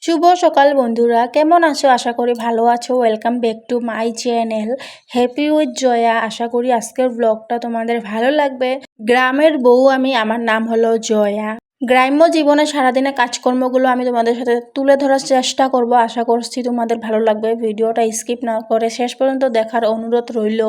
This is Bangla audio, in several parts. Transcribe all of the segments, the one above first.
শুভ সকাল বন্ধুরা, কেমন আছো? আশা করি ভালো আছো। Welcome back to my channel happy with Joya. আশা করি আজকের ব্লগটা তোমাদের ভালো লাগবে। গ্রামের বউ আমি, আমার নাম হলো জয়া। গ্রাম্য জীবনে সারাদিনে কাজকর্মগুলো আমি তোমাদের সাথে তুলে ধরার চেষ্টা করব। আশা করছি তোমাদের ভালো লাগবে। ভিডিওটা স্কিপ না করে শেষ পর্যন্ত দেখার অনুরোধ রইল।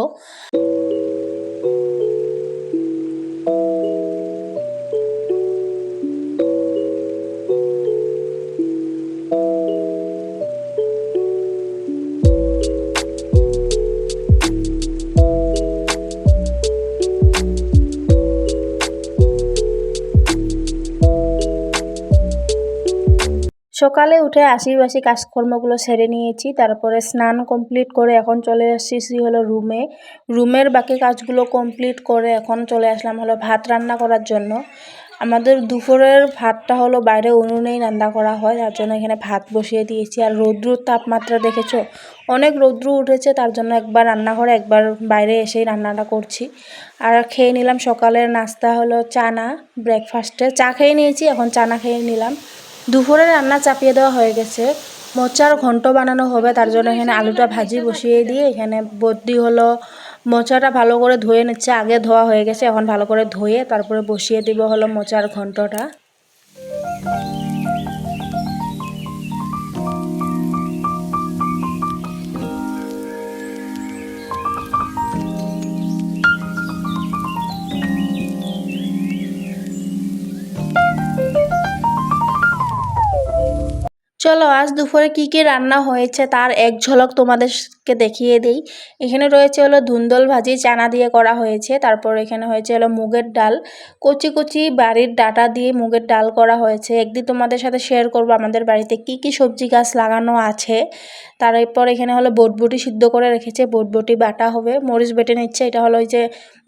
সকালে উঠে আশিবাসি কাজকর্মগুলো সেরে নিয়েছি, তারপরে স্নান কমপ্লিট করে এখন চলে এসেছি হলো রুমের বাকি কাজগুলো কমপ্লিট করে এখন চলে আসলাম হলো ভাত রান্না করার জন্য। আমাদের দুপুরের ভাতটা হলো বাইরে উনুনেই রান্না করা হয়, তার জন্য এখানে ভাত বসিয়ে দিয়েছি। আর রৌদ্রুর তাপমাত্রা দেখেছো, অনেক রৌদ্র উঠেছে, তার জন্য একবার রান্নাঘরে একবার বাইরে এসেই রান্নাটা করছি। আর খেয়ে নিলাম সকালের নাস্তা হলো চানা, ব্রেকফাস্টে চা খেয়ে নিয়েছি, এখন চানা খেয়ে নিলাম। দুপুরে রান্না চাপিয়ে দেওয়া হয়ে গেছে, মোচার ঘন্ট বানানো হবে, তার জন্য এখানে আলুটা ভাজি বসিয়ে দিয়ে এখানে বদ্যি হলো মোচাটা ভালো করে ধুয়ে নিচ্ছে। আগে ধোয়া হয়ে গেছে, এখন ভালো করে ধুয়ে তারপরে বসিয়ে দিব হলো মোচার ঘন্টটা। চলো আজ দুপুরে কি কি রান্না হয়েছে তার এক ঝলক তোমাদেরকে দেখিয়ে দেই। এখানে রয়েছে হলো ধুন্দল ভাজি, চানা দিয়ে করা হয়েছে। তারপর এখানে হয়েছে হলো মুগের ডাল, কচি কচি বাড়ির ডাটা দিয়ে মুগের ডাল করা হয়েছে। একদিন তোমাদের সাথে শেয়ার করব আমাদের বাড়িতে কি কি সবজি গাছ লাগানো আছে। তারপর এখানে হলো বটবটি সিদ্ধ করে রেখেছে, বটবটি বাটা হবে, মরিচ বেটে নিচ্ছে। এটা হলো ওই যে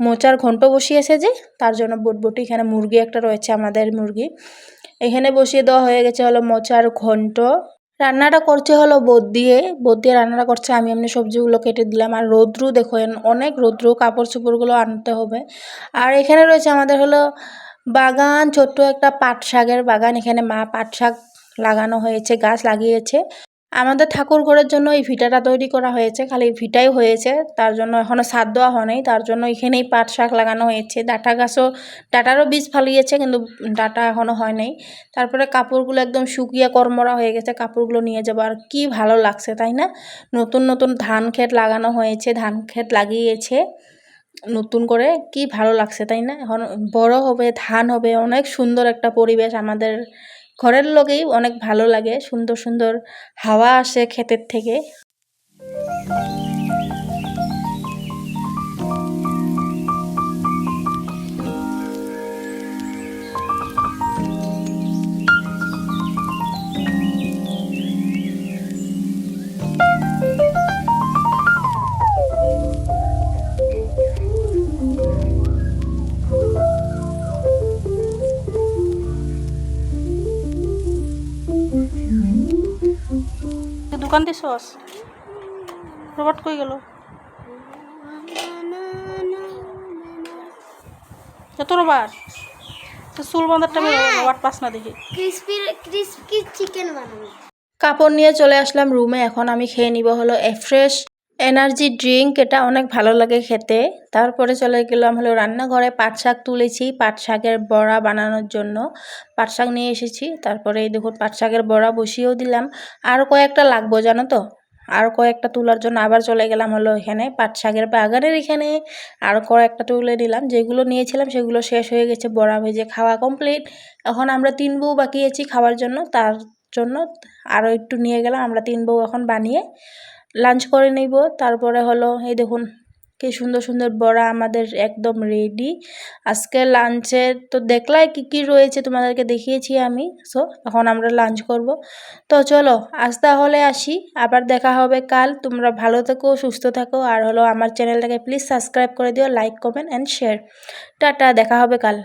মোচার ঘন্ট বসিয়েছে যে, তার জন্য বটবটি। এখানে মুরগি একটা রয়েছে, আমাদের মুরগি। এখানে বসিয়ে দেওয়া হয়ে গেছে হলো মোচার ঘন্ট। রান্নাটা করছে হলো বোত দিয়ে রান্নাটা করছে, আমি এমনি সবজিগুলো কেটে দিলাম। আর রৌদ্র দেখো, অনেক রৌদ্র, কাপড় চোপড়গুলো আনতে হবে। আর এখানে রয়েছে আমাদের হলো বাগান, ছোট্ট একটা পাট শাকের বাগান। এখানে মা পাট শাক লাগানো হয়েছে, গাছ লাগিয়েছে। আমাদের ঠাকুর ঘরের জন্য এই ভিটাটা তৈরি করা হয়েছে, খালি ভিটাই হয়েছে, তার জন্য এখনও ছাদ দেওয়া হয়নি। তার জন্য এখানেই পাট শাক লাগানো হয়েছে। ডাটারও বীজ ফালিয়েছে, কিন্তু ডাটা এখনও হয় নাই। তারপরে কাপড়গুলো একদম শুকিয়ে কর্মরা হয়ে গেছে, কাপড়গুলো নিয়ে যাবো। আর কি ভালো লাগছে তাই না? নতুন নতুন ধান ক্ষেত লাগানো হয়েছে, ধান ক্ষেত লাগিয়েছে নতুন করে, কি ভালো লাগছে তাই না? এখন বড় হবে, ধান হবে, অনেক সুন্দর একটা পরিবেশ। আমাদের ঘরের লোকেই অনেক ভালো লাগে, সুন্দর সুন্দর হাওয়া আসে ক্ষেতের থেকে। দোকান দিছস? রোবট কই গেল? এত রোবট চুল বাঁধার টাইমে রোবট পাস না দেখি। ক্রিসপি চিকেন বানাবো। কাপড় নিয়ে চলে আসলাম রুমে। এখন আমি খেয়ে নিব হলো ফ্রেশ এনার্জি ড্রিঙ্ক, এটা অনেক ভালো লাগে খেতে। তারপরে চলে গেলাম হলো রান্নাঘরে, পাট শাক তুলেছি পাট শাকের বড়া বানানোর জন্য। পাট শাক নিয়ে এসেছি, তারপরে এই দেখুন পাট শাকের বড়া বসিয়েও দিলাম। আর কয়েকটা লাগবো জানো তো, আর কয়েকটা তোলার জন্য আবার চলে গেলাম হলো এখানে পাট শাকের বাগানের এখানে। আর কয়েকটা তুলে নিলাম, যেগুলো নিয়েছিলাম সেগুলো শেষ হয়ে গেছে, বড়া ভেজে খাওয়া কমপ্লিট। এখন আমরা 3 বউ বাকি আছি খাওয়ার জন্য, তার জন্য আরও একটু নিয়ে গেলাম। আমরা 3 বউ এখন বানিয়ে লাঞ্চ করে নিব। তারপরে হলো এই দেখুন কি সুন্দর সুন্দর বড়া আমাদের একদম রেডি। আজকে লাঞ্চে তো দেখলাই কি কি রয়েছে, তোমাদেরকে দেখিয়েছি আমি। সো এখন আমরা লাঞ্চ করব। তো চলো আজ তাহলে আসি, আবার দেখা হবে কাল। তোমরা ভালো থেকো, সুস্থ থাকো। আর হলো আমার চ্যানেলটাকে প্লিজ সাবস্ক্রাইব করে দিও, like comment and share. Tata, দেখা হবে কাল।